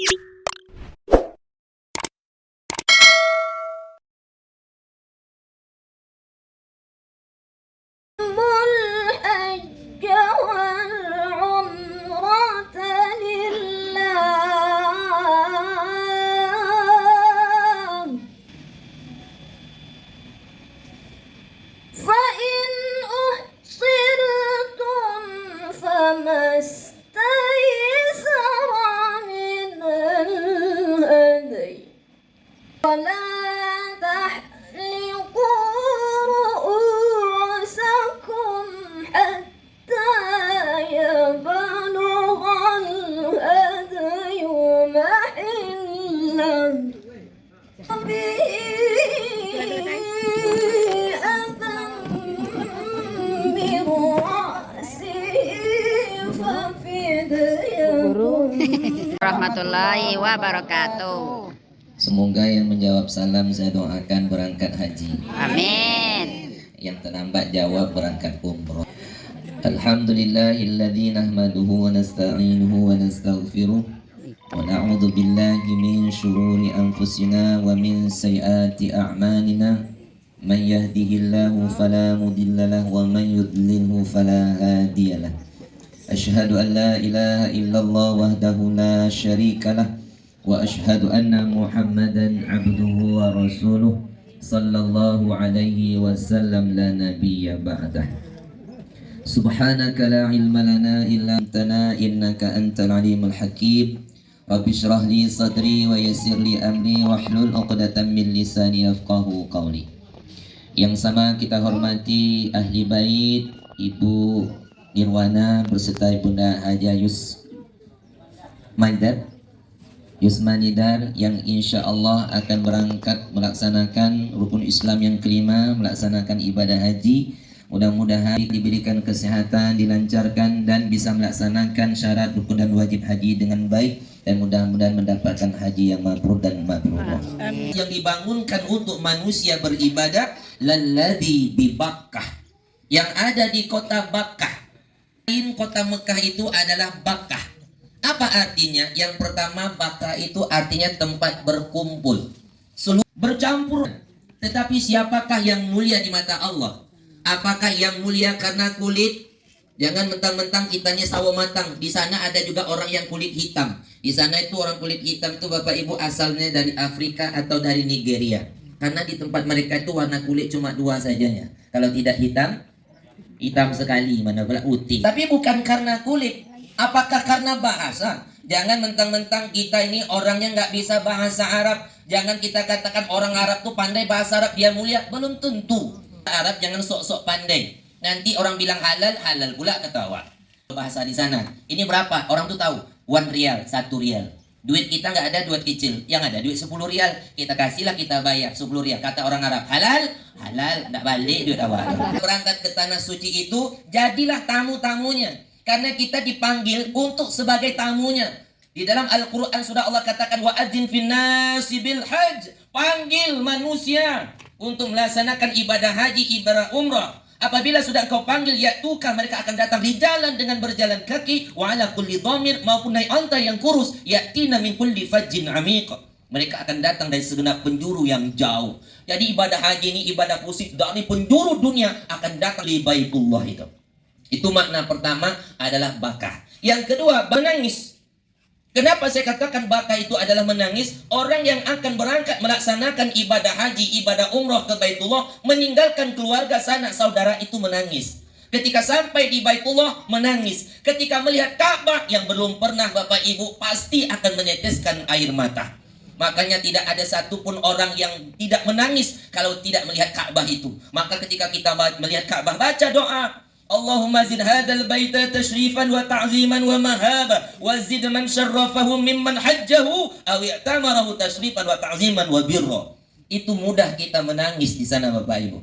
الحج والعمرة لله فإن أحصرتم فما استيسر من الهدي ولا تحلقوا رؤوسكم حتى يبلغ الهدي محله به أذى من رأسه ففدية Warahmatullahi wabarakatuh. Semoga yang menjawab salam saya doakan berangkat haji. Amin. Yang terlambat jawab berangkat umroh. Alhamdulillahilladzi nahmaduhu wa nasta'inuhu wa nastaghfiruh wa na'udzu billahi min syururi anfusina wa min sayyiati a'malina. Man yahdihillahu fala mudilla lahu wa man yudlilhu fala hadiyalah. Asyhadu an la ilaha illallah wahdahu la syarika lah wa asyhadu anna Muhammadan abduhu wa rasuluh sallallahu alaihi wasallam la nabiyya ba'dah. Subhanaka la ilma lana illa anta innaka antal alimul hakim. Rabbi shrah li sadri wa yassir li amri wahlul 'uqdatam min lisani yafqahu qawli. Yang sama kita hormati ahli bait Ibu Nirwana berserta Ibunda Haja Yusmanidar yang insya Allah akan berangkat melaksanakan rukun Islam yang kelima, melaksanakan ibadah haji. Mudah-mudahan diberikan kesehatan, dilancarkan dan bisa melaksanakan syarat rukun dan wajib haji dengan baik dan mudah-mudahan mendapatkan haji yang mabrur dan mabrurah. Yang dibangunkan untuk manusia beribadah lalladzi bi Bakkah, yang ada di kota Bakkah. Kota Mekah itu adalah Bakkah. Apa artinya? Yang pertama, Bakkah itu artinya tempat berkumpul, bercampur. Tetapi siapakah yang mulia di mata Allah? Apakah yang mulia karena kulit? Jangan mentang-mentang kitanya sawo matang. Di sana ada juga orang yang kulit hitam. Di sana itu orang kulit hitam itu Bapak Ibu asalnya dari Afrika atau dari Nigeria. Karena di tempat mereka itu warna kulit cuma dua sajanya. Kalau tidak hitam, hitam sekali, mana pula putih. Tapi bukan karena kulit. Apakah karena bahasa? Jangan mentang-mentang kita ini orangnya nggak bisa bahasa Arab. Jangan kita katakan orang Arab tuh pandai bahasa Arab dia mulia. Belum tentu. Arab jangan sok-sok pandai. Nanti orang bilang halal, halal pula ketawa. Bahasa di sana. Ini berapa? Orang tuh tahu. 1 rial, 1 rial. Duit kita nggak ada duit kecil. Yang ada duit 10 rial. Kita kasihlah, kita bayar 10 rial. Kata orang Arab, halal, halal, nggak balik duit awal. Berangkat ke tanah suci itu, jadilah tamu-tamunya. Karena kita dipanggil untuk sebagai tamunya. Di dalam Al-Quran sudah Allah katakan, wa'adzin finnasi bil hajj. Panggil manusia untuk melaksanakan ibadah haji, ibadah umrah. Apabila sudah kau panggil, ya'tuka, mereka akan datang di jalan dengan berjalan kaki, wa ala kulli dhamir, maupun naik onta yang kurus, ya'tina min kulli fajjin amiq. Mereka akan datang dari segenap penjuru yang jauh. Jadi ibadah haji ini ibadah khusus dari penjuru dunia akan datang di Baitullah itu. Itu makna pertama adalah Bakkah. Yang kedua, menangis. Kenapa saya katakan Bakkah itu adalah menangis? Orang yang akan berangkat melaksanakan ibadah haji, ibadah umrah ke Baitullah, meninggalkan keluarga, sanak saudara, itu menangis. Ketika sampai di Baitullah, menangis. Ketika melihat Ka'bah yang belum pernah Bapak Ibu, pasti akan meneteskan air mata. Makanya tidak ada satupun orang yang tidak menangis kalau tidak melihat Ka'bah itu. Maka ketika kita melihat Ka'bah, baca doa. Allahumma zid hadzal baita tashrifan wa ta'ziman wa mahaba wa zid man syarrafahu mimman hajjahu aw i'tamarahu tashrifan wa ta'ziman wa birra. Itu mudah kita menangis di sana Bapak Ibu.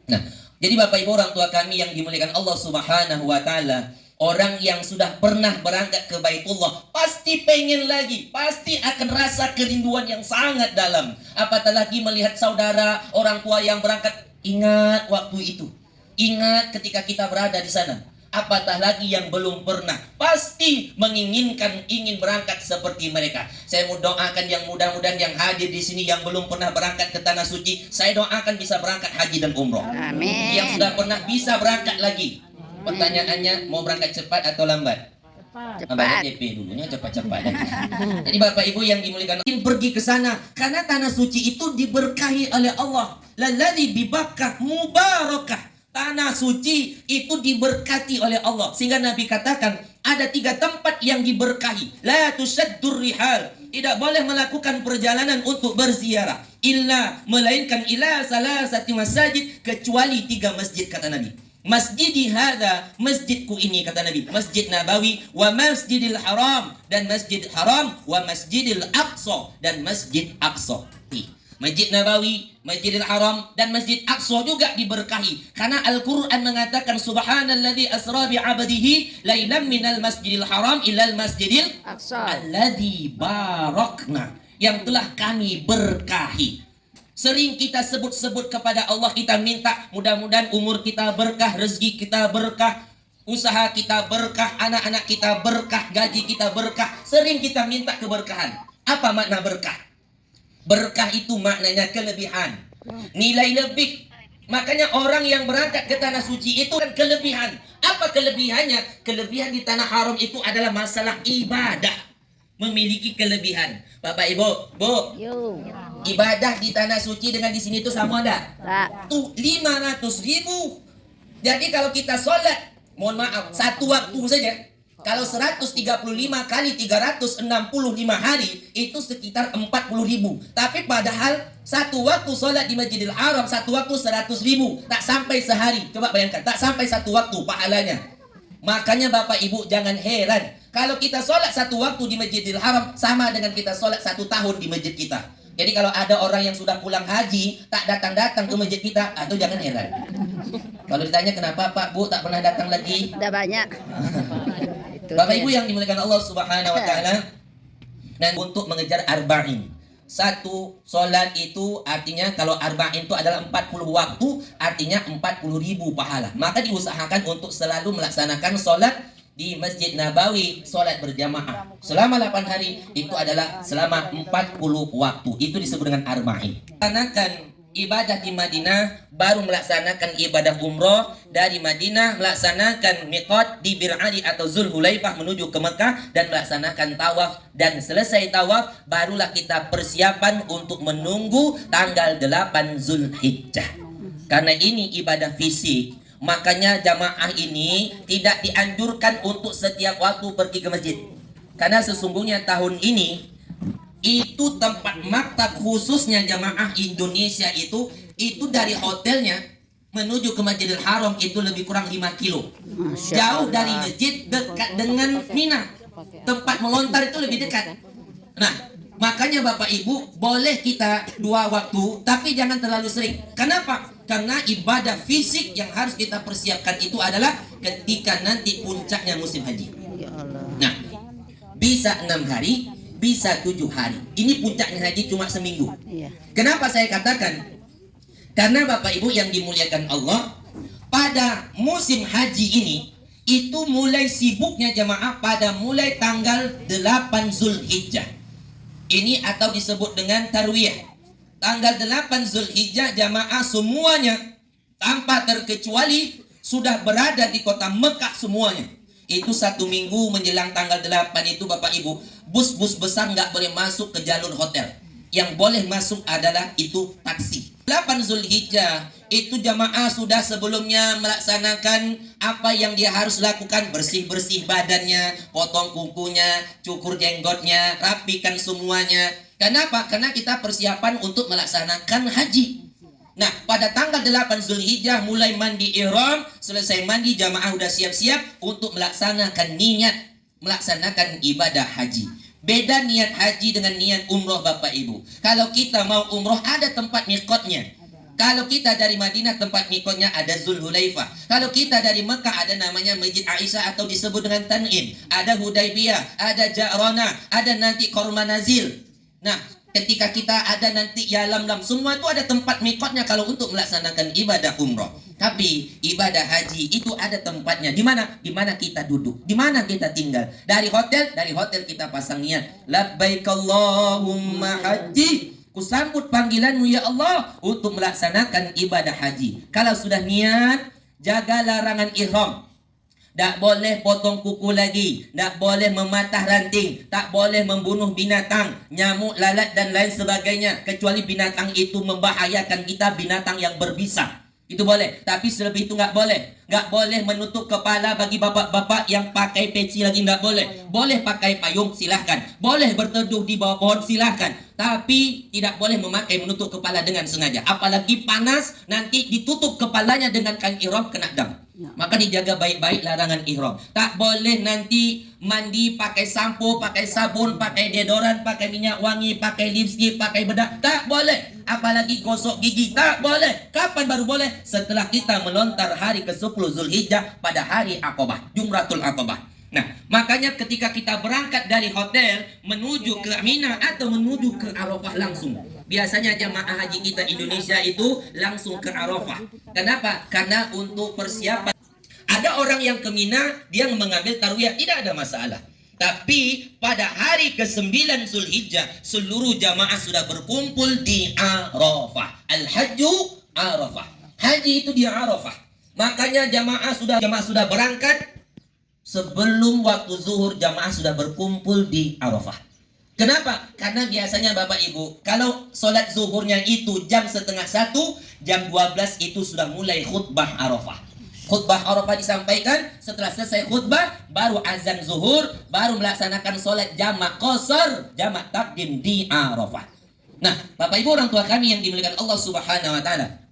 Nah, jadi Bapak Ibu orang tua kami yang dimuliakan Allah Subhanahu wa taala, orang yang sudah pernah berangkat ke Baitullah pasti pengen lagi, pasti akan rasa kerinduan yang sangat dalam. Apatah lagi melihat saudara, orang tua yang berangkat. Ingat waktu itu. Ingat ketika kita berada di sana. apatah lagi yang belum pernah, pasti ingin berangkat seperti mereka. Saya mau doakan yang mudah-mudahan yang hadir di sini yang belum pernah berangkat ke tanah suci, saya doakan bisa berangkat haji dan umroh. Amin. Yang sudah pernah bisa berangkat lagi. Pertanyaannya, mau berangkat cepat atau lambat? Bayar Cepat. DP dulunya cepat-cepat. Jadi Bapak Ibu yang dimuliakan, ingin pergi ke sana karena tanah suci itu diberkahi oleh Allah. Lalladzi bibakkah mubarakah. Tanah suci itu diberkati oleh Allah. Sehingga Nabi katakan ada 3 tempat yang diberkahi. La tusaddur rihal. Tidak boleh melakukan perjalanan untuk berziarah. Melainkan ila salasati masajid. Kecuali 3 masjid kata Nabi. Masjidi hadza, masjidku ini kata Nabi. Masjid Nabawi wa Masjidil Haram. Dan Masjidil Haram wa Masjidil Aqsa. Dan Masjid Aqsa. Masjid Nabawi, Masjidil Haram dan Masjid Aqsa juga diberkahi karena Al-Qur'an mengatakan subhanalladzi asra bi 'abdihi lailan minal Masjidil Haram ilal Masjidil Aqsa. alladzi barakna, yang telah kami berkahi. Sering kita sebut-sebut kepada Allah, kita minta mudah-mudahan umur kita berkah, rezeki kita berkah, usaha kita berkah, anak-anak kita berkah, gaji kita berkah. Sering kita minta keberkahan. Apa makna berkah? Berkah itu maknanya kelebihan, nilai lebih. Makanya orang yang berangkat ke tanah suci itu kan kelebihan. Apa kelebihannya? Kelebihan di tanah haram itu adalah masalah ibadah. Memiliki kelebihan. Bapak Ibu, Bu, Yo. ibadah di tanah suci dengan di sini itu sama enggak? Tak. Tuh 500.000. Jadi kalau kita sholat, mohon maaf, satu waktu saja, kalau 135 kali 365 hari itu sekitar 40.000. Tapi padahal satu waktu sholat di Masjidil Haram, satu waktu 100.000. Tak sampai sehari. Coba bayangkan, tak sampai satu waktu pahalanya. Makanya Bapak Ibu jangan heran kalau kita sholat satu waktu di Masjidil Haram sama dengan kita sholat 1 tahun di masjid kita. Jadi kalau ada orang yang sudah pulang haji tak datang-datang ke masjid kita, atau jangan heran. Kalau ditanya kenapa Pak Bu tak pernah datang lagi, Udah banyak. Itu Bapak dia. Ibu yang dimuliakan Allah Subhanahu wa taala, dan untuk mengejar arba'in. Satu solat itu artinya kalau arba'in itu adalah 40 waktu, artinya 40.000 pahala. Maka diusahakan untuk selalu melaksanakan solat di Masjid Nabawi, solat berjamaah selama 8 hari, itu adalah selama 40 waktu. Itu disebut dengan arba'in. Laksanakan ibadah di Madinah, baru melaksanakan ibadah umroh. Dari Madinah melaksanakan miqat di Bir Ali atau Zulhulaifah menuju ke Mekah dan melaksanakan tawaf. Dan selesai tawaf barulah kita persiapan untuk menunggu tanggal 8 Zulhijjah. Karena ini ibadah fisik, makanya jamaah ini tidak dianjurkan untuk setiap waktu pergi ke masjid. Karena sesungguhnya tahun ini itu tempat maktab khususnya jamaah Indonesia itu dari hotelnya menuju ke Masjidil Haram itu lebih kurang 5 kilo. Jauh dari masjid, dekat dengan Mina. Tempat melontar itu lebih dekat. Nah, makanya Bapak Ibu boleh kita 2 waktu, tapi jangan terlalu sering. Kenapa? Karena ibadah fisik yang harus kita persiapkan itu adalah ketika nanti puncaknya musim haji. Ya Allah. Nah, bisa 6 hari, bisa 7 hari. Ini puncaknya haji cuma seminggu. Iya. Kenapa saya katakan? Karena Bapak Ibu yang dimuliakan Allah, pada musim haji ini itu mulai sibuknya jamaah pada mulai tanggal 8 Zulhijjah. Ini atau disebut dengan tarwiyah. Tanggal 8 Zulhijjah jamaah semuanya tanpa terkecuali sudah berada di kota Mekah semuanya. Itu 1 minggu menjelang tanggal 8 itu Bapak Ibu, bus-bus besar nggak boleh masuk ke jalur hotel. Yang boleh masuk adalah itu taksi. 8 Zulhijjah itu jamaah sudah sebelumnya melaksanakan apa yang dia harus lakukan, bersih-bersih badannya, potong kukunya, cukur jenggotnya, rapikan semuanya. Kenapa? Karena kita persiapan untuk melaksanakan haji. Nah, pada tanggal 8 Zulhijjah mulai mandi ihram, selesai mandi jamaah udah siap-siap untuk melaksanakan niat, melaksanakan ibadah haji. Beda niat haji dengan niat umroh Bapak Ibu. Kalau kita mau umroh ada tempat miqatnya. Kalau kita dari Madinah tempat miqatnya ada Zulhulaifah. Kalau kita dari Mekah ada namanya Masjid Aisyah atau disebut dengan Tan'im. Ada Hudaybiyah, ada Ja'rana, ada nanti Kormanazil. Nah, ketika kita ada nanti Yalamlam, semua itu ada tempat miqatnya kalau untuk melaksanakan ibadah umroh. Tapi ibadah haji itu ada tempatnya. Di mana? Di mana kita duduk, di mana kita tinggal. Dari hotel kita pasang niat. Labbaik Allahumma haji. Kusambut panggilanmu ya Allah untuk melaksanakan ibadah haji. Kalau sudah niat, jaga larangan ihram. Tak boleh potong kuku lagi, tak boleh mematah ranting, tak boleh membunuh binatang, nyamuk, lalat dan lain sebagainya. Kecuali binatang itu membahayakan kita, binatang yang berbisa. Itu boleh, tapi selebih itu nggak boleh. Nggak boleh menutup kepala bagi bapak-bapak yang pakai peci lagi, nggak boleh. Boleh pakai payung, silahkan. Boleh berteduh di bawah pohon, silahkan. Tapi tidak boleh memakai menutup kepala dengan sengaja. Apalagi panas, nanti ditutup kepalanya dengan kain ihram, kena dam. Maka dijaga baik-baik larangan ihram. Tak boleh nanti mandi pakai sampo, pakai sabun, pakai deodoran, pakai minyak wangi, pakai lipstick, pakai bedak. Tak boleh. Apalagi gosok gigi. Tak boleh. Kapan baru boleh? Setelah kita melontar hari ke-10 Zulhijjah pada hari Aqabah, Jumratul Aqabah. Nah, makanya ketika kita berangkat dari hotel menuju ke Mina atau menuju ke Arafah langsung. Biasanya jamaah haji kita Indonesia itu langsung ke Arafah. Kenapa? Karena untuk persiapan. Ada orang yang ke Mina, dia mengambil tarwiyah, tidak ada masalah. Tapi pada hari ke-9 Zulhijjah, seluruh jamaah sudah berkumpul di Arafah. Al-Hajju Arafah. Haji itu di Arafah. Makanya jamaah sudah berangkat sebelum waktu zuhur, jamaah sudah berkumpul di Arafah. Kenapa? Karena biasanya Bapak Ibu, kalau sholat zuhurnya itu jam setengah 1, jam 12 itu sudah mulai khutbah Arafah. Khutbah Arafah disampaikan, setelah selesai khutbah, baru azan zuhur, baru melaksanakan sholat jamak qasar, jamak takdim di Arafah. Nah, Bapak Ibu orang tua kami yang dimuliakan Allah Subhanahu wa Ta'ala,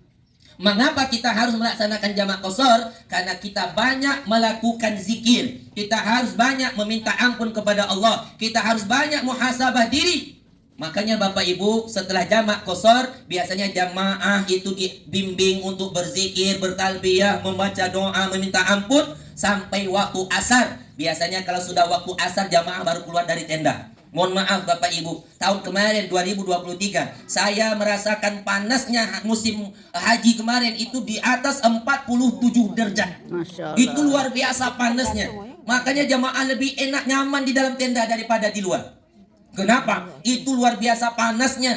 mengapa kita harus melaksanakan jamak qasar? Karena kita banyak melakukan zikir. Kita harus banyak meminta ampun kepada Allah. Kita harus banyak muhasabah diri. Makanya Bapak Ibu, setelah jamak qasar, biasanya jamaah itu dibimbing untuk berzikir, bertalbiyah, membaca doa, meminta ampun sampai waktu asar. Biasanya kalau sudah waktu asar, jamaah baru keluar dari tenda. Mohon maaf Bapak Ibu, tahun kemarin 2023 saya merasakan panasnya musim haji kemarin itu di atas 47 derajat. Itu luar biasa panasnya. Makanya jamaah lebih enak nyaman di dalam tenda daripada di luar. Kenapa? Itu luar biasa panasnya.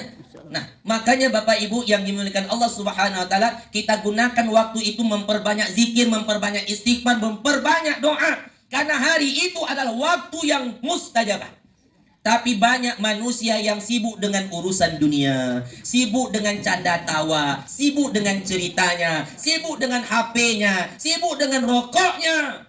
Nah, makanya Bapak Ibu yang dimuliakan Allah Subhanahu wa Ta'ala, kita gunakan waktu itu memperbanyak zikir, memperbanyak istighfar, memperbanyak doa. Karena hari itu adalah waktu yang mustajabah. Tapi banyak manusia yang sibuk dengan urusan dunia, sibuk dengan canda tawa, sibuk dengan ceritanya, sibuk dengan HP-nya, sibuk dengan rokoknya.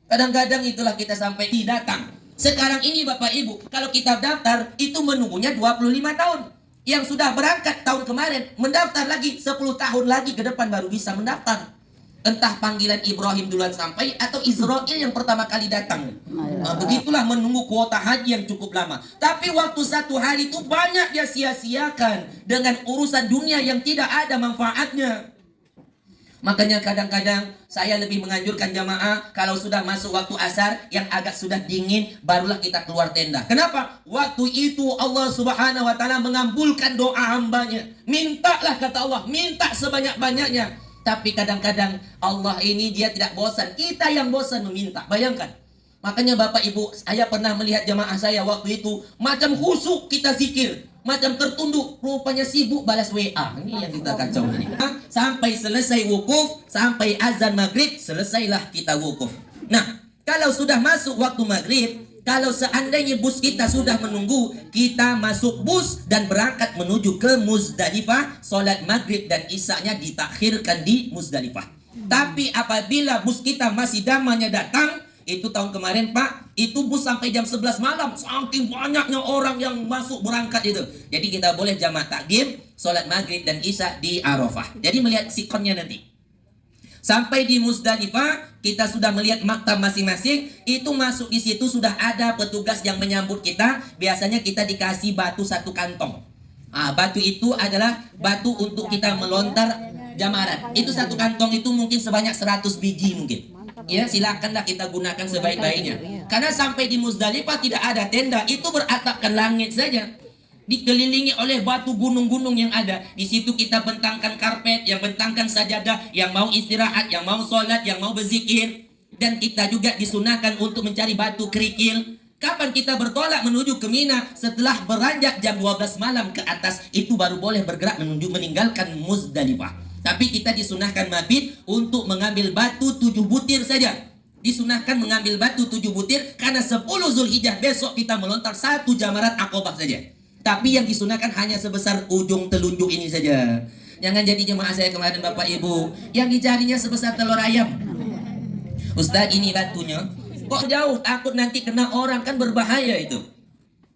Kadang-kadang itulah kita sampai tidak datang. Sekarang ini Bapak Ibu, kalau kita daftar itu menunggunya 25 tahun. Yang sudah berangkat tahun kemarin mendaftar lagi 10 tahun lagi ke depan baru bisa mendaftar. Entah panggilan Ibrahim duluan sampai atau Israel yang pertama kali datang. Nah, begitulah menunggu kuota haji yang cukup lama. Tapi waktu satu hari itu banyak dia sia-siakan dengan urusan dunia yang tidak ada manfaatnya. Makanya kadang-kadang saya lebih menganjurkan jamaah kalau sudah masuk waktu asar yang agak sudah dingin, barulah kita keluar tenda. Kenapa? Waktu itu Allah Subhanahu wa Ta'ala mengabulkan doa hambanya. Mintalah kata Allah, minta sebanyak-banyaknya. Tapi kadang-kadang Allah ini dia tidak bosan, kita yang bosan meminta. Bayangkan. Makanya Bapak Ibu, saya pernah melihat jamaah saya waktu itu macam khusyuk kita zikir, macam tertunduk, rupanya sibuk balas WA. Ini yang kita kacau ini. Sampai selesai wukuf, sampai azan maghrib, selesailah kita wukuf. Nah, kalau sudah masuk waktu maghrib, kalau seandainya bus kita sudah menunggu, kita masuk bus dan berangkat menuju ke Muzdalifah. Solat maghrib dan isya-nya ditakhirkan di Muzdalifah. Tapi apabila bus kita masih damanya datang, itu tahun kemarin Pak, itu bus sampai jam 11 malam. Saking banyaknya orang yang masuk berangkat itu. Jadi kita boleh jamak takdim, solat maghrib dan isya di Arafah. Jadi melihat sikonnya nanti. Sampai di Muzdalifah, kita sudah melihat maktab masing-masing. Itu masuk di situ sudah ada petugas yang menyambut kita. Biasanya kita dikasih batu satu kantong. Batu itu adalah batu untuk kita melontar jamarat. Itu satu kantong itu mungkin sebanyak 100 biji mungkin. Ya, silakanlah kita gunakan sebaik-baiknya. Karena sampai di Muzdalifah tidak ada tenda, itu beratapkan langit saja. dikelilingi oleh batu gunung-gunung yang ada. Di situ kita bentangkan karpet, yang bentangkan sajadah, yang mau istirahat, yang mau sholat, yang mau berzikir. Dan kita juga disunahkan untuk mencari batu kerikil. Kapan kita bertolak menuju ke Mina? Setelah beranjak jam 12 malam ke atas, itu baru boleh bergerak menuju meninggalkan Muzdalifah. Tapi kita disunahkan mabit untuk mengambil batu 7 butir saja. Disunahkan mengambil batu 7 butir karena 10 Zulhijjah besok kita melontar 1 jamarat Aqabah saja. Tapi yang disunahkan hanya sebesar ujung telunjuk ini saja. Jangan jadi jemaah saya kemarin Bapak Ibu yang dicarinya sebesar telur ayam. Ustaz, ini batunya kok jauh, takut nanti kena orang, kan berbahaya itu.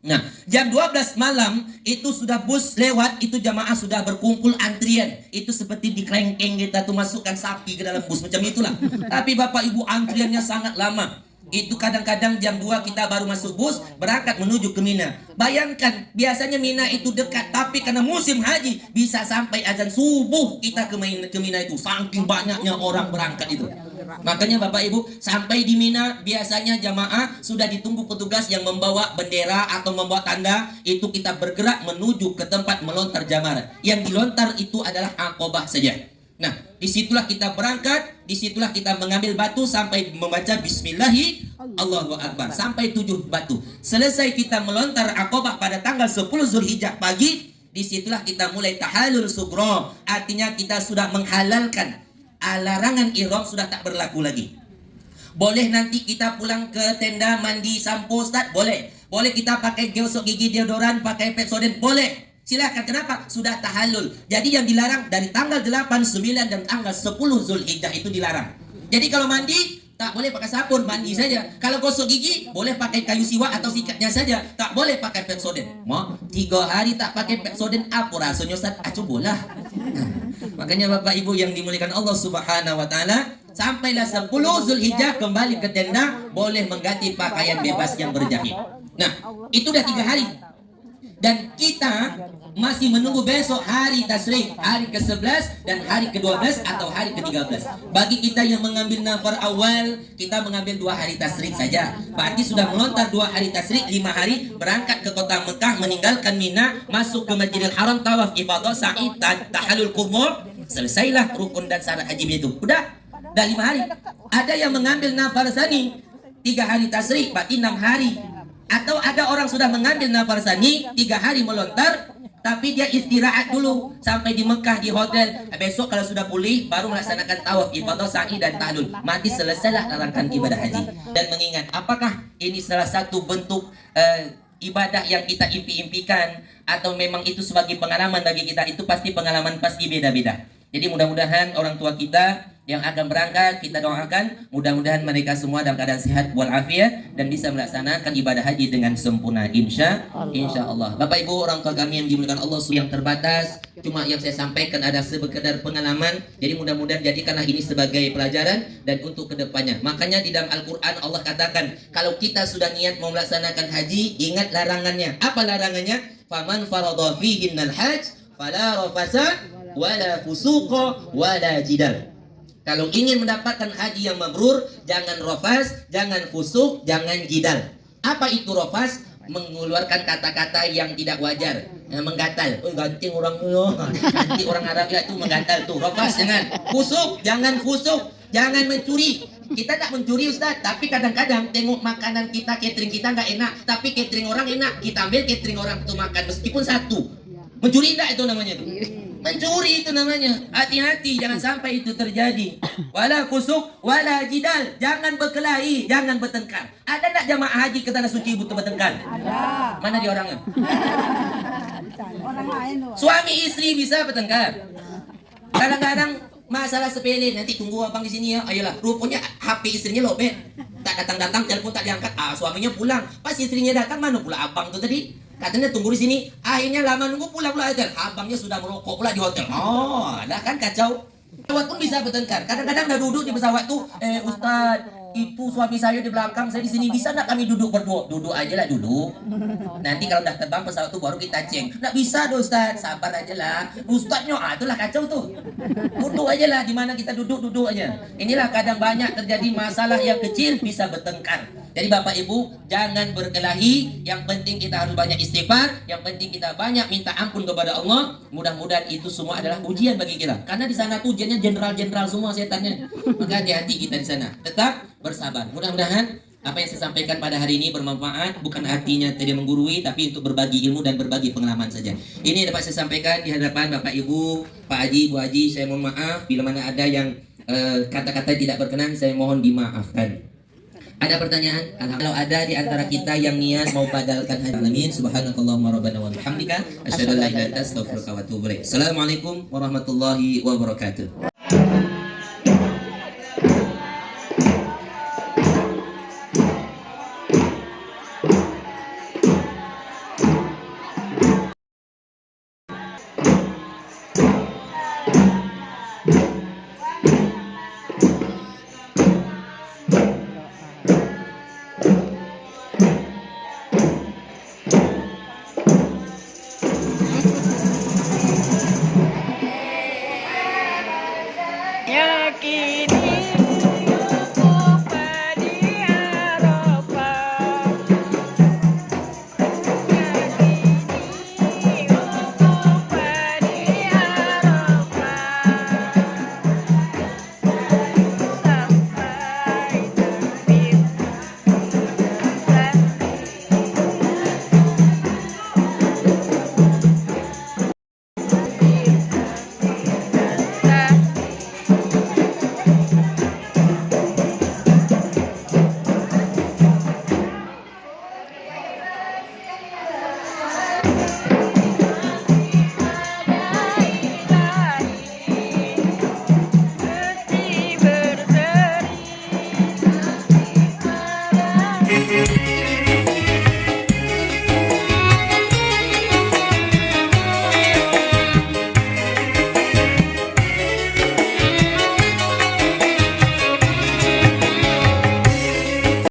Nah, jam 12 malam itu sudah bus lewat, itu jamaah sudah berkumpul antrian. Itu seperti di kelengkeng kita tuh masukkan sapi ke dalam bus, macam itulah. Tapi Bapak Ibu antriannya sangat lama. Itu kadang-kadang jam 2 kita baru masuk bus, berangkat menuju ke Mina. Bayangkan, biasanya Mina itu dekat, tapi karena musim haji bisa sampai azan subuh kita ke Mina itu. Saking banyaknya orang berangkat itu. Makanya Bapak Ibu, sampai di Mina biasanya jamaah sudah ditunggu petugas yang membawa bendera atau membawa tanda. Itu kita bergerak menuju ke tempat melontar jamarat. Yang dilontar itu adalah Aqabah saja. Nah, disitulah kita berangkat, disitulah kita mengambil batu sampai membaca Bismillahi Allahu Akbar sampai 7 batu. Selesai kita melontar Aqabah pada tanggal 10 Zulhijjah pagi, disitulah kita mulai tahallul sugro. Artinya kita sudah menghalalkan, larangan ihram sudah tak berlaku lagi. Boleh nanti kita pulang ke tenda mandi sampo Ustaz, boleh. Boleh kita pakai gosok gigi deodoran, pakai Pepsodent, boleh. Silakan, kenapa? Sudah tahallul. Jadi yang dilarang dari tanggal 8, 9 dan tanggal 10 Zulhijjah itu dilarang. Jadi kalau mandi tak boleh pakai sabun, mandi saja. Kalau gosok gigi boleh pakai kayu siwak atau sikatnya saja, tak boleh pakai Pepsodent. Mau 3 hari tak pakai Pepsodent, apa rasanya Ustaz? Cobalah. Makanya Bapak Ibu yang dimuliakan Allah Subhanahu wa taala, sampailah 10 Zulhijjah kembali ke tenda, boleh mengganti pakaian bebas yang berjahit. Nah, itu udah 3 hari. Dan kita masih menunggu besok hari tasyrik, hari ke-11 dan hari ke-12 atau hari ke-13. Bagi kita yang mengambil nafar awal, kita mengambil 2 hari tasyrik saja. Berarti sudah melontar 2 hari tasyrik, 5 hari, berangkat ke kota Mekah, meninggalkan Mina, masuk ke Masjidil Haram, tawaf ifadah, sa'i, tahallul qubur, selesailah rukun dan syarat haji itu. Udah 5 hari. Ada yang mengambil nafar sani 3 hari tasyrik, berarti 6 hari. Atau ada orang sudah mengambil nafar sani 3 hari melontar, tapi dia istirahat dulu sampai di Mekah di hotel. Besok kalau sudah pulih baru melaksanakan tawaf ifadah, sa'i dan tahlul. Mati selesailah rangkaian ibadah haji. Dan mengingat, apakah ini salah satu bentuk ibadah yang kita impi-impikan atau memang itu sebagai pengalaman bagi kita? Itu pasti pengalaman, pasti beda-beda. Jadi mudah-mudahan orang tua kita yang akan berangkat, kita doakan mudah-mudahan mereka semua dalam keadaan sehat walafiat dan bisa melaksanakan ibadah haji dengan sempurna, insya Allah. Bapak Ibu orang tua kami yang dimuliakan Allah, yang terbatas, cuma yang saya sampaikan ada sekedar pengalaman. Jadi mudah-mudahan jadikanlah ini sebagai pelajaran dan untuk kedepannya. Makanya di dalam Al-Quran Allah katakan, kalau kita sudah niat mau melaksanakan haji, ingat larangannya. Apa larangannya? Faman faradha fihinnal hajj fala rafasa wala fusuqa wala jidal. Kalau ingin mendapatkan haji yang mabrur, jangan rofas, jangan fusuk, jangan jidal. Apa itu rofas? Mengeluarkan kata-kata yang tidak wajar, menggatal. Oh, ganti orang ganti orang Arab ya, itu menggatal tuh. Rofas jangan. Fusuk, jangan fusuk, jangan mencuri. Kita tak mencuri Ustaz, tapi kadang-kadang tengok makanan kita, catering kita nggak enak, tapi catering orang enak, kita ambil catering orang itu makan meskipun satu. Mencuri enggak itu namanya tuh? Mencuri itu namanya. Hati-hati jangan sampai itu terjadi. Wala fusuk wala jidal. Jangan berkelahi, jangan bertengkar. Ada enggak jamaah haji ke tanah suci butuh bertengkar? Ada. Mana dia orangnya? Orang lain. Suami istri bisa bertengkar. Kadang-kadang masalah sepele, nanti tunggu abang di sini ya. Ayolah, rupanya HP istrinya lobet. Tak datang-datang, telepon tak diangkat. Suaminya pulang. Pas istrinya datang, mana pula abang tuh tadi? Katanya tunggu di sini. Akhirnya lama nunggu, pulang pula hotel. Abangnya sudah merokok pula di hotel. Oh, ada kan kacau. Pesawat pun bisa bertengkar. Kadang-kadang udah duduk di pesawat tuh, Ustaz, itu suami saya di belakang, saya di sini, bisa nggak kami duduk berdua? Duduk aja lah dulu. Nanti kalau udah terbang pesawat tuh baru kita ceng. Nggak bisa dong Ustaz, sabar aja lah. Ustaznya, itulah kacau tuh. Duduk aja lah, di mana kita duduk aja. Inilah kadang banyak terjadi masalah yang kecil bisa bertengkar. Jadi Bapak Ibu jangan berkelahi. Yang penting kita harus banyak istighfar. Yang penting kita banyak minta ampun kepada Allah. Mudah-mudahan itu semua adalah ujian bagi kita. Karena di sana tuh ujiannya jenderal-jenderal semua setannya. Maka hati-hati kita di sana. Tetap bersabar. Mudah-mudahan apa yang saya sampaikan pada hari ini bermanfaat. Bukan artinya tidak menggurui, tapi untuk berbagi ilmu dan berbagi pengalaman saja. Ini yang dapat saya sampaikan di hadapan Bapak Ibu, Pak Haji, Bu Haji. Saya mohon maaf bila mana ada yang kata-kata tidak berkenan, saya mohon dimaafkan. Ada pertanyaan? Kalau ada di antara kita yang niat mau padalkan haji, amin. Subhanakallahumma rabbana wa bihamdika asyhadu an la ilaha illa anta astaghfiruka wa atubu ilaik. Assalamualaikum warahmatullahi wabarakatuh.